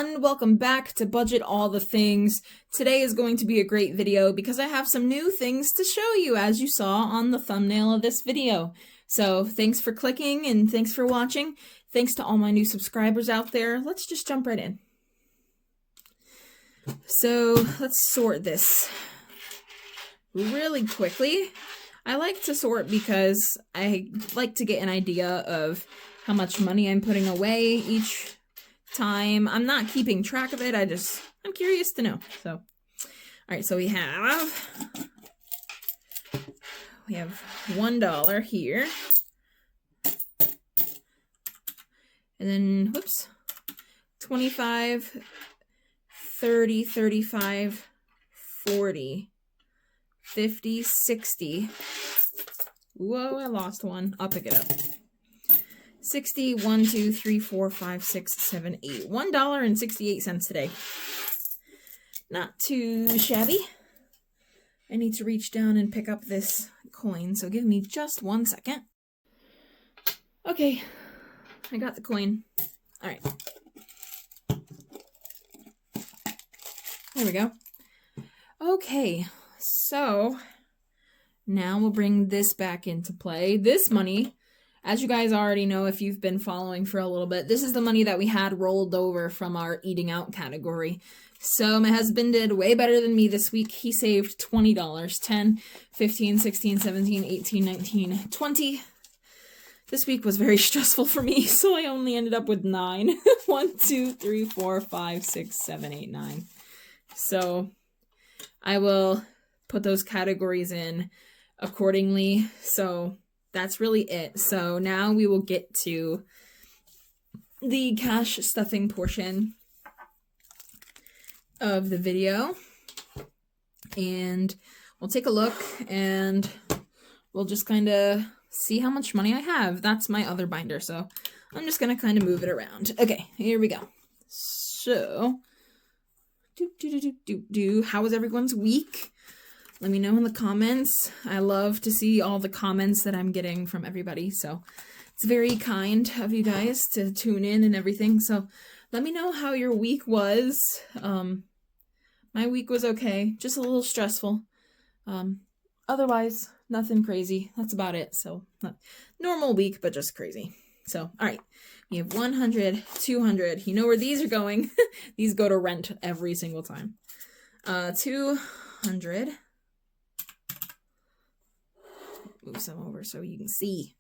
everyone, welcome back to Budget All the Things. Today is going to be a great video because I have some new things to show you, as you saw on the thumbnail of this video. So thanks for clicking and thanks for watching. Thanks to all my new subscribers out there. Let's just jump right in. So let's sort this really quickly. I like to sort because I like to get an idea of how much money I'm putting away each time. I'm not keeping track of it. I'm curious to know. So, all right. So we have $1 here, and then whoops, 25, 30, 35, 40, 50, 60. Whoa, I lost one. I'll pick it up. 60, 1, 2, 3, 4, 5, 6, 7, 8. $1.68 today. Not too shabby. I need to reach down and pick up this coin, so give me just 1 second. Okay, I got the coin. All right. There we go. Okay, so now we'll bring this back into play. This money, as you guys already know if you've been following for a little bit, this is the money that we had rolled over from our eating out category. So my husband did way better than me this week. He saved $20, 10, 15, 16, 17, 18, 19, 20. This week was very stressful for me, so I only ended up with 9. 1, 2, 3, 4, 5, 6, 7, 8, 9. So I will put those categories in accordingly. So that's really it. So now we will get to the cash stuffing portion of the video, and we'll take a look and we'll just kind of see how much money I have. That's my other binder, so I'm just gonna kind of move it around. Okay, here we go. So how was everyone's week? Let me know in the comments. I love to see all the comments that I'm getting from everybody, so it's very kind of you guys to tune in and everything. So let me know how your week was. My week was okay, just a little stressful. Otherwise, nothing crazy. That's about it. So not normal week, but just crazy. So, all right, we have 100, 200. You know where these are going. These go to rent every single time. 200. Move some over so you can see.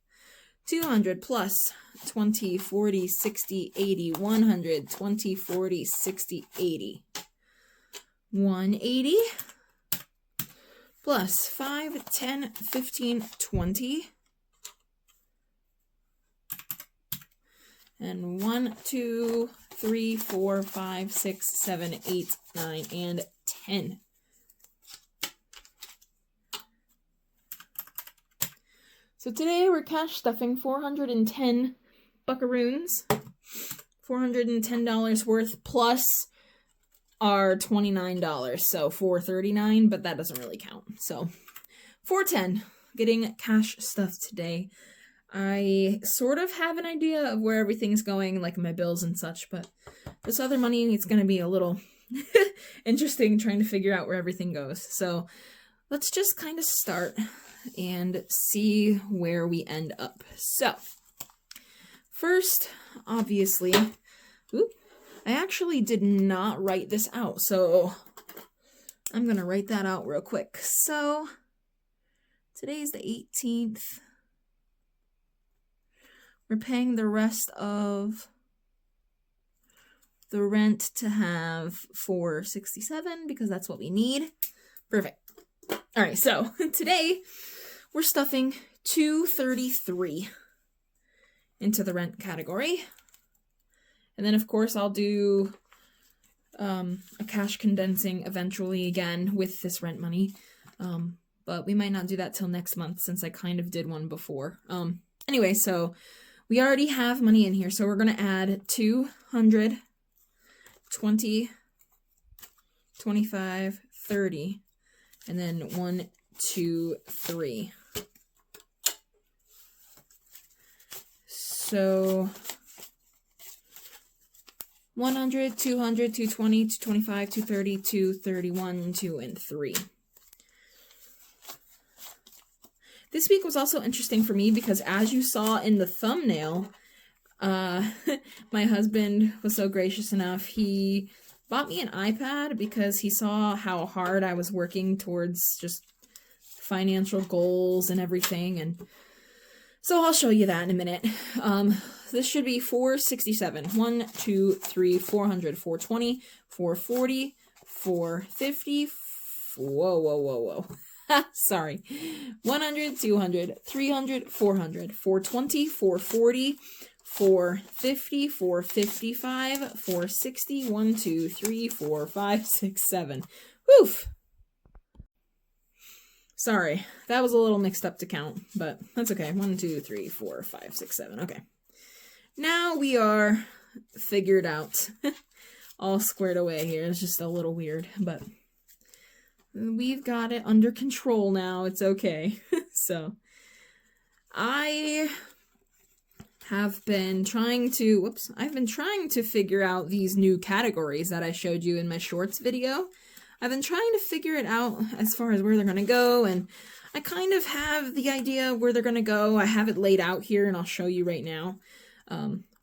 200 plus 20, 40, 60, 80, 100, 20, 40, 60, 80. 180 plus 5, 10, 15, 20. And 1, 2, 3, 4, 5, 6, 7, 8, 9, and 10. So today we're cash stuffing 410 buckaroons, $410 worth, plus our $29, so $439, but that doesn't really count. So 410, getting cash stuffed today. I sort of have an idea of where everything's going, like my bills and such, but this other money, it's going to be a little interesting trying to figure out where everything goes. So let's just kind of start and see where we end up. So first, obviously, I actually did not write this out, so I'm gonna write that out real quick. So today's the 18th. We're paying the rest of the rent to have $467 because that's what we need. Perfect. All right, so today we're stuffing $233 into the rent category. And then, of course, I'll do a cash condensing eventually again with this rent money. But we might not do that till next month since I kind of did one before. Anyway, so we already have money in here. So we're going to add 200, 20, 25, 30, and then 1, 2, 3. So 100, 200, 220, 225, 230, 231, 2, and 3. This week was also interesting for me because, as you saw in the thumbnail, my husband was so gracious enough. He bought me an iPad because he saw how hard I was working towards just financial goals and everything. And so I'll show you that in a minute. This should be 467. 1, 2, 3, 400, 420, 440, 450. Whoa. Sorry. 100, 200, 300, 400, 420, 440, 450, 455, 460, 1, 2, 3, 4, 5, 6, 7. Woof! Sorry, that was a little mixed up to count, but that's okay. 1, 2, 3, 4, 5, 6, 7. Okay. Now we are figured out. All squared away here. It's just a little weird, but we've got it under control now. It's okay. So, I have been trying to, I've been trying to figure out these new categories that I showed you in my shorts video. I've been trying to figure it out as far as where they're going to go, and I kind of have the idea where they're going to go. I have it laid out here, and I'll show you right now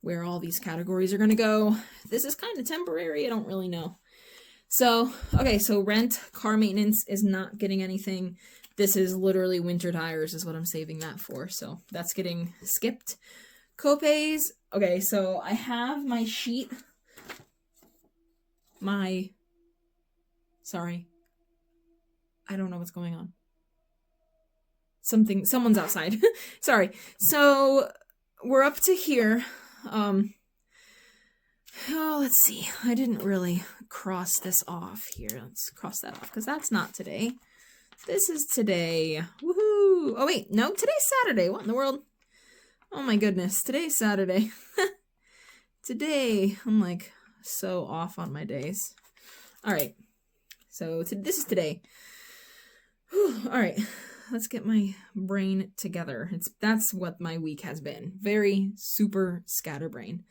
where all these categories are going to go. This is kind of temporary. I don't really know. So, okay, so rent, car maintenance is not getting anything. This is literally winter tires is what I'm saving that for, so that's getting skipped. Copays, okay, so I have my sheet, sorry, I don't know what's going on. Someone's outside. Sorry. So we're up to here. Let's see. I didn't really cross this off here. Let's cross that off because that's not today. This is today. Woohoo! Oh wait, no, today's Saturday. What in the world? Oh my goodness, today's Saturday. Today, I'm like so off on my days. All right. So this is today. Whew, all right, let's get my brain together. That's what my week has been. Very super scatterbrain.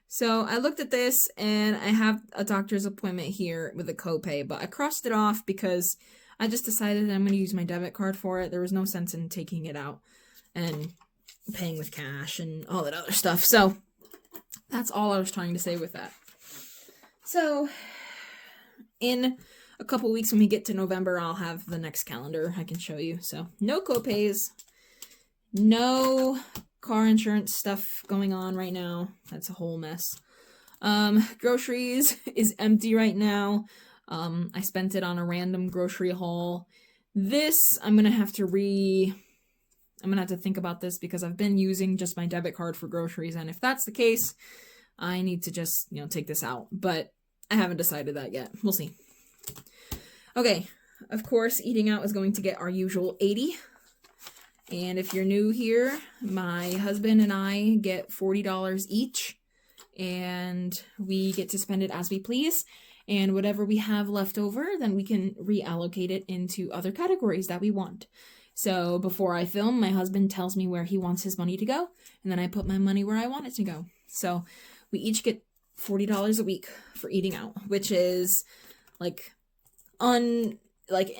So I looked at this and I have a doctor's appointment here with a copay, but I crossed it off because I just decided I'm going to use my debit card for it. There was no sense in taking it out and paying with cash and all that other stuff. So that's all I was trying to say with that. So in a couple weeks when we get to November, I'll have the next calendar I can show you. So no copays, no car insurance stuff going on right now. That's a whole mess. Groceries is empty right now. I spent it on a random grocery haul. This, I'm gonna have to think about this because I've been using just my debit card for groceries, and if that's the case, I need to just, take this out. But I haven't decided that yet. We'll see. Okay, of course, eating out is going to get our usual $80. And if you're new here, my husband and I get $40 each, and we get to spend it as we please. And whatever we have left over, then we can reallocate it into other categories that we want. So before I film, my husband tells me where he wants his money to go, and then I put my money where I want it to go. So we each get $40 a week for eating out, which is like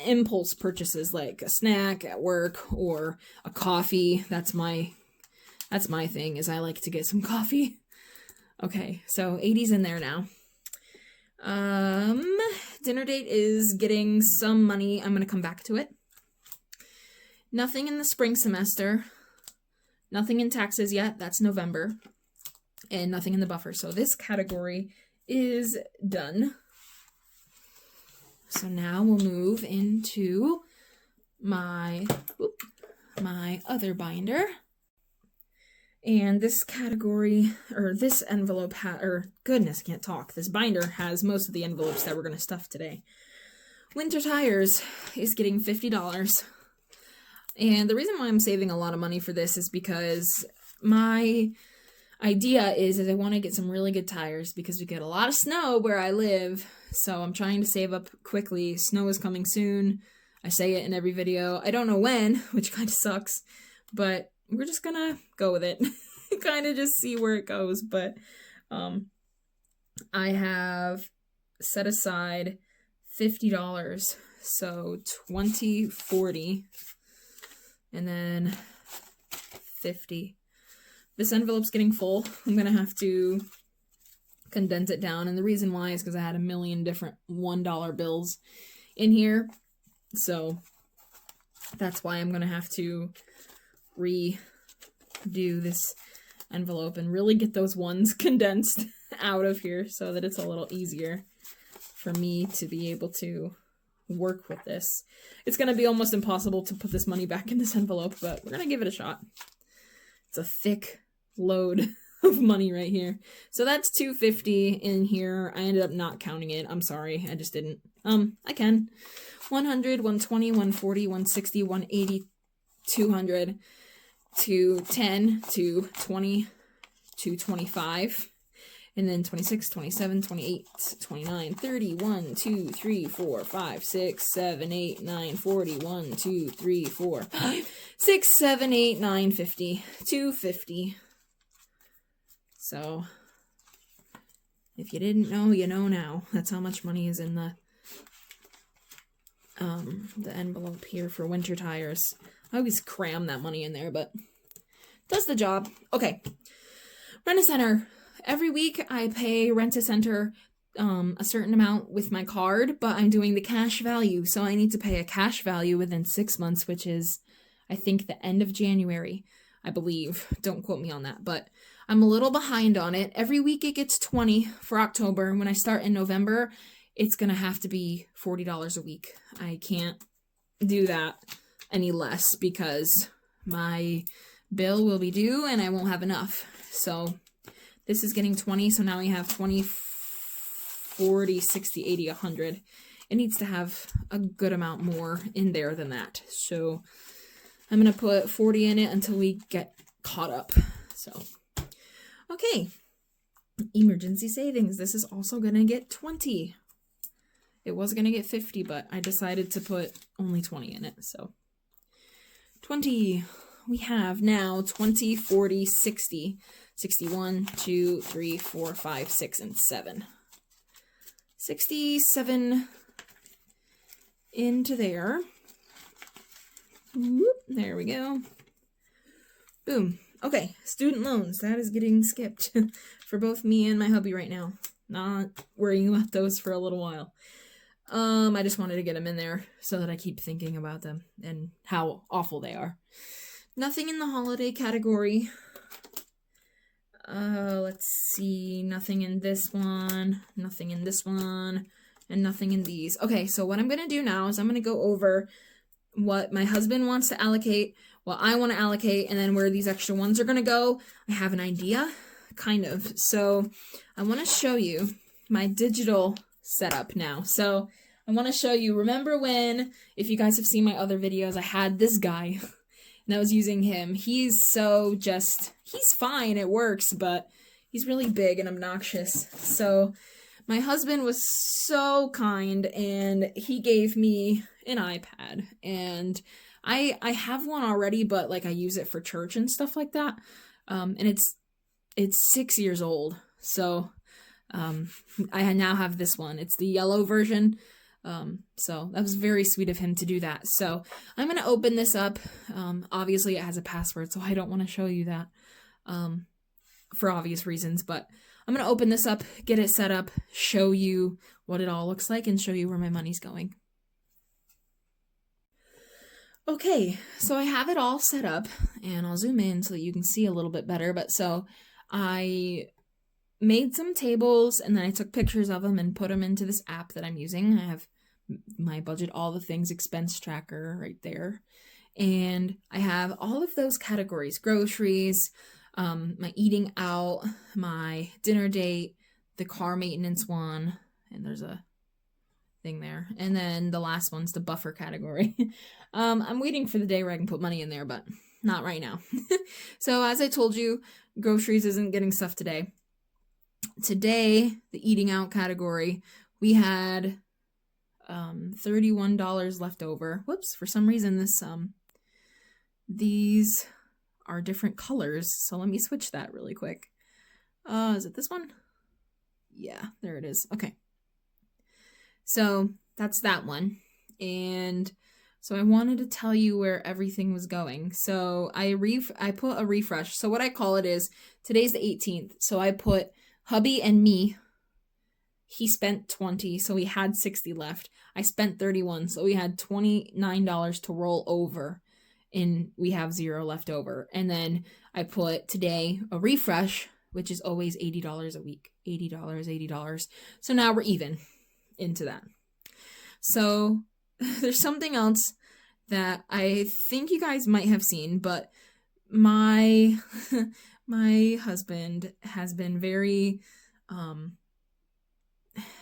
impulse purchases, like a snack at work or a coffee. That's my thing, is I like to get some coffee. Okay, so 80's in there now. Dinner date is getting some money. I'm gonna come back to it. Nothing in the spring semester. Nothing in taxes yet. That's November. And nothing in the buffer. So this category is done. So now we'll move into my other binder. And this category, or this envelope, goodness, I can't talk. This binder has most of the envelopes that we're going to stuff today. Winter Tires is getting $50. And the reason why I'm saving a lot of money for this is because my idea is I want to get some really good tires because we get a lot of snow where I live. So I'm trying to save up quickly. Snow is coming soon. I say it in every video. I don't know when, which kind of sucks, but we're just gonna go with it. Kind of just see where it goes. But I have set aside $50. So 20, 40, and then 50. This envelope's getting full. I'm gonna have to condense it down, and the reason why is because I had a million different $1 bills in here, so that's why I'm gonna have to redo this envelope and really get those ones condensed out of here so that it's a little easier for me to be able to work with this. It's gonna be almost impossible to put this money back in this envelope, but we're gonna give it a shot. It's a thick load of money right here. So that's $250 in here. I ended up not counting it. I'm sorry. I just didn't. I can. 100, 120, 140, 160, 180, 200, 210, 220, 225, and then 26, 27, 28, 29, 30, 1, 2, 3, 4, 5, 6, 7, 8, 9, 40, 1, 2, 3, 4, 5, 6, 7, 8, 9, 50, 250. So, if you didn't know, you know now. That's how much money is in the envelope here for winter tires. I always cram that money in there, but does the job. Okay, Rent-A-Center. Every week I pay Rent-A-Center a certain amount with my card, but I'm doing the cash value, so I need to pay a cash value within 6 months, which is, I think, the end of January, I believe. Don't quote me on that, but I'm a little behind on it. Every week it gets $20 for October. When I start in November, it's going to have to be $40 a week. I can't do that any less because my bill will be due and I won't have enough. So this is getting 20, so now we have 20, 40, 60, 80, 100. It needs to have a good amount more in there than that. So I'm going to put 40 in it until we get caught up. So, okay. Emergency savings. This is also going to get 20. It was going to get 50, but I decided to put only 20 in it. So 20. We have now 20, 40, 60, 61, 2, 3, 4, 5, 6, and 7. 67 into there. Whoop, there we go. Boom. Okay, student loans. That is getting skipped for both me and my hubby right now. Not worrying about those for a little while. I just wanted to get them in there so that I keep thinking about them and how awful they are. Nothing in the holiday category. Let's see. Nothing in this one. Nothing in this one. And nothing in these. Okay, so what I'm going to do now is I'm going to go over what my husband wants to allocate, what I want to allocate, and then where these extra ones are going to go. I have an idea, kind of. So I want to show you my digital setup now. So I want to show you, remember when, if you guys have seen my other videos, I had this guy and I was using him. He's so just, he's fine, it works, but he's really big and obnoxious. So my husband was so kind and he gave me an iPad, and I have one already, but like I use it for church and stuff like that. And it's 6 years old. So I now have this one. It's the yellow version. So that was very sweet of him to do that. So I'm going to open this up. Obviously it has a password, so I don't want to show you that, for obvious reasons, but I'm going to open this up, get it set up, show you what it all looks like, and show you where my money's going. Okay, so I have it all set up, and I'll zoom in so that you can see a little bit better, but so I made some tables, and then I took pictures of them and put them into this app that I'm using. I have my budget, all the things, expense tracker right there, and I have all of those categories: groceries, my eating out, my dinner date, the car maintenance one, and there's a thing there, and then the last one's the buffer category. I'm waiting for the day where I can put money in there, but not right now. So as I told you, groceries isn't getting stuff today. Today, the eating out category, we had $31 left over. Whoops, for some reason this these are different colors, so let me switch that really quick. Is it this one? Yeah, there it is. Okay. So that's that one. And so I wanted to tell you where everything was going. So I put a refresh. So what I call it is, today's the 18th. So I put hubby and me. He spent 20, so we had 60 left. I spent 31, so we had $29 to roll over, and we have 0 left over. And then I put today a refresh, which is always $80 a week. $80. So now we're even into that. So there's something else that I think you guys might have seen, but my my husband has been very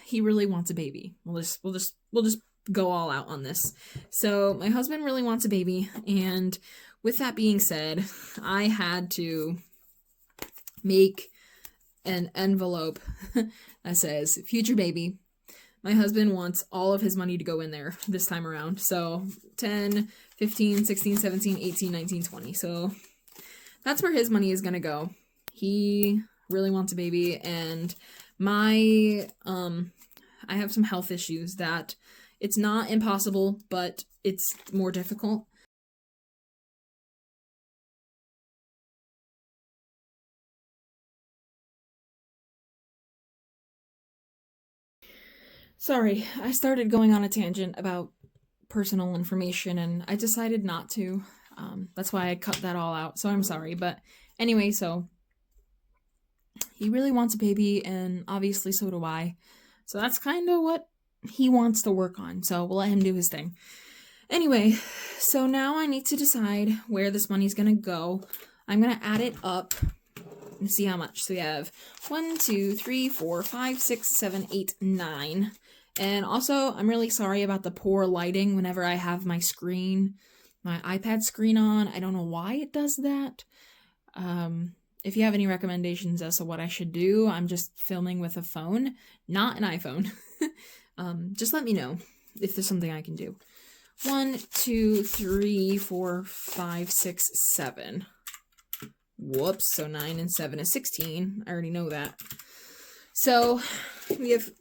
he really wants a baby. We'll just go all out on this. So my husband really wants a baby, and with that being said, I had to make an envelope that says future baby. My husband wants all of his money to go in there this time around. So 10, 15, 16, 17, 18, 19, 20. So that's where his money is going to go. He really wants a baby, and I have some health issues that it's not impossible, but it's more difficult. Sorry, I started going on a tangent about personal information, and I decided not to. That's why I cut that all out, so I'm sorry. But anyway, so he really wants a baby, and obviously so do I. So that's kind of what he wants to work on, so we'll let him do his thing. Anyway, so now I need to decide where this money's gonna go. I'm gonna add it up and see how much. So we have 1, 2, 3, 4, 5, 6, 7, 8, 9. And also, I'm really sorry about the poor lighting whenever I have my iPad screen on. I don't know why it does that. If you have any recommendations as to what I should do, I'm just filming with a phone, not an iPhone. Just let me know if there's something I can do. 1, 2, 3, 4, 5, 6, 7. Whoops, so 9 and 7 is 16. I already know that. So we have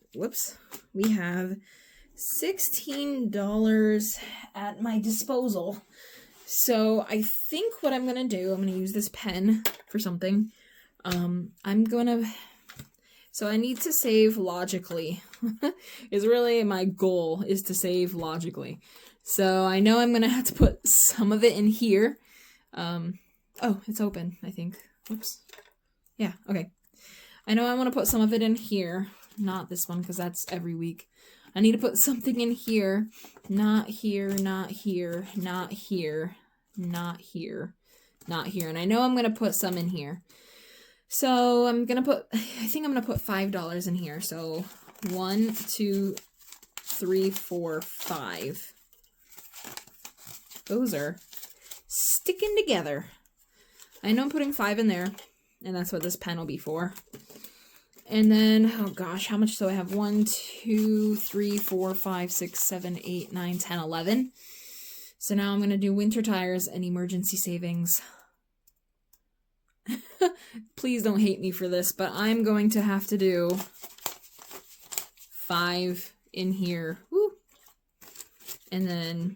$16 at my disposal. So I think what I'm gonna do, I'm gonna use this pen for something. So I need to save logically. Is really my goal, is to save logically. So I know I'm gonna have to put some of it in here. Oh, it's open, I think. Whoops. Yeah, okay. I know I want to put some of it in here. Not this one, because that's every week. I need to put something in here. Not here, not here, not here, not here, not here. And I know I'm going to put some in here. So I think I'm going to put $5 in here. So 1, 2, 3, 4, 5. Those are sticking together. I know I'm putting 5 in there, and that's what this pen will be for. And then, oh gosh, how much do I have? 1, 2, 3, 4, 5, 6, 7, 8, 9, 10, 11. So now I'm going to do winter tires and emergency savings. Please don't hate me for this, but I'm going to have to do 5 in here. Woo. And then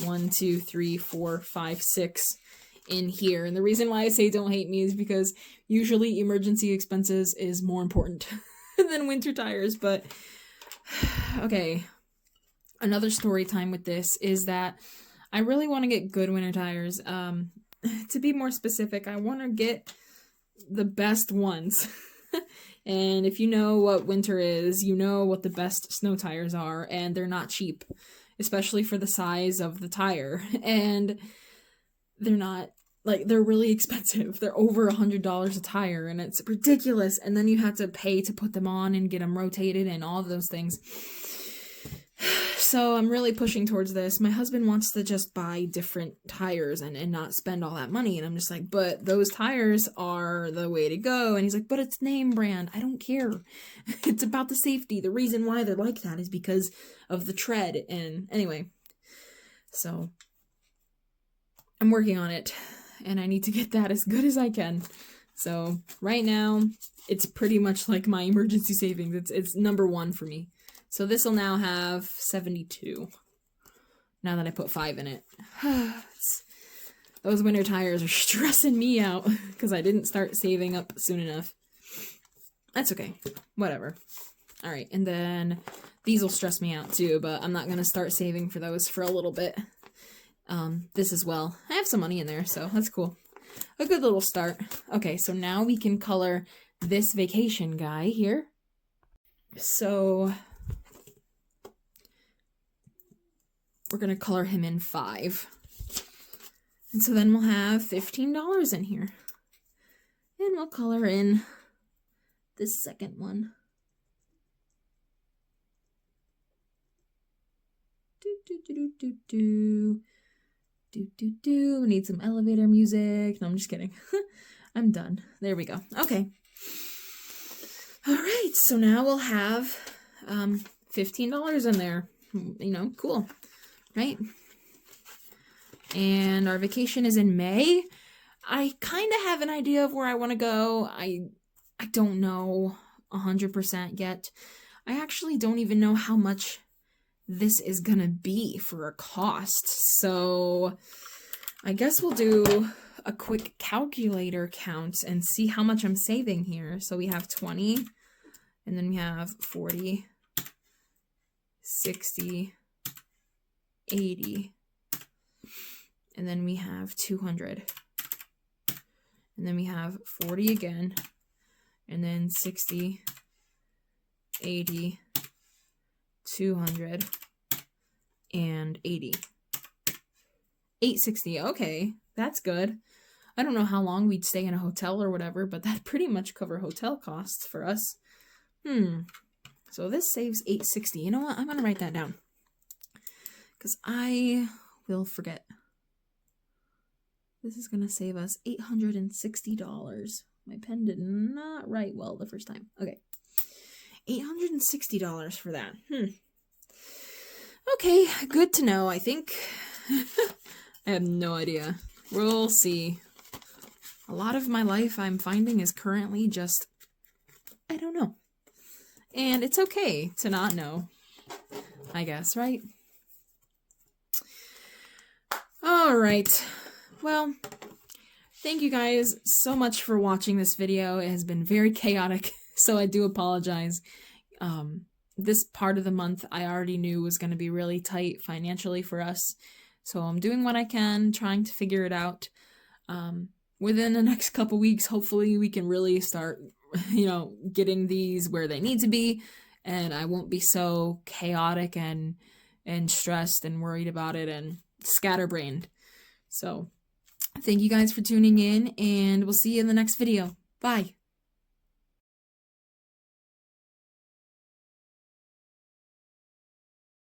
1, 2, 3, 4, 5, 6 in here. And the reason why I say don't hate me is because usually emergency expenses is more important than winter tires. But okay, another story time with this is that I really want to get good winter tires. To be more specific, I want to get the best ones. And if you know what winter is, you know what the best snow tires are, and they're not cheap, especially for the size of the tire. And they're really expensive. They're over $100 a tire, and it's ridiculous. And then you have to pay to put them on and get them rotated and all of those things. So I'm really pushing towards this. My husband wants to just buy different tires and not spend all that money. And I'm just like, but those tires are the way to go. And he's like, but it's name brand. I don't care. It's about the safety. The reason why they're like that is because of the tread. And anyway, so I'm working on it. And I need to get that as good as I can. So right now, it's pretty much like my emergency savings. It's number 1 for me. So this will now have 72. Now that I put 5 in it. Those winter tires are stressing me out because I didn't start saving up soon enough. That's okay. Whatever. All right, and then these will stress me out too, but I'm not going to start saving for those for a little bit. This as well. I have some money in there, so that's cool. A good little start. Okay, so now we can color this vacation guy here. So we're going to color him in 5. And so then we'll have $15 in here. And we'll color in this second one. We need some elevator music. No, I'm just kidding. I'm done. There we go. Okay. All right. So now we'll have $15 in there. You know, cool. Right? And our vacation is in May. I kind of have an idea of where I want to go. I don't know 100% yet. I actually don't even know how much this is gonna be for a cost. So I guess we'll do a quick calculator count and see how much I'm saving here. So we have 20, and then we have 40, 60, 80, and then we have 200, and then we have 40 again, and then 60, 80, 200, and 80. 860. Okay, that's good. I don't know how long we'd stay in a hotel or whatever, but that pretty much cover hotel costs for us. So this saves 860. You know what? I'm going to write that down because I will forget. This is going to save us $860. My pen did not write well the first time. Okay. $860 for that. Okay, good to know, I think. I have no idea. We'll see. A lot of my life I'm finding is currently just, I don't know. And it's okay to not know, I guess, right? All right. Well, thank you guys so much for watching this video. It has been very chaotic, so I do apologize. This part of the month I already knew was going to be really tight financially for us. So I'm doing what I can, trying to figure it out. Within the next couple weeks, hopefully we can really start, getting these where they need to be. And I won't be so chaotic and stressed and worried about it and scatterbrained. So thank you guys for tuning in, and we'll see you in the next video. Bye.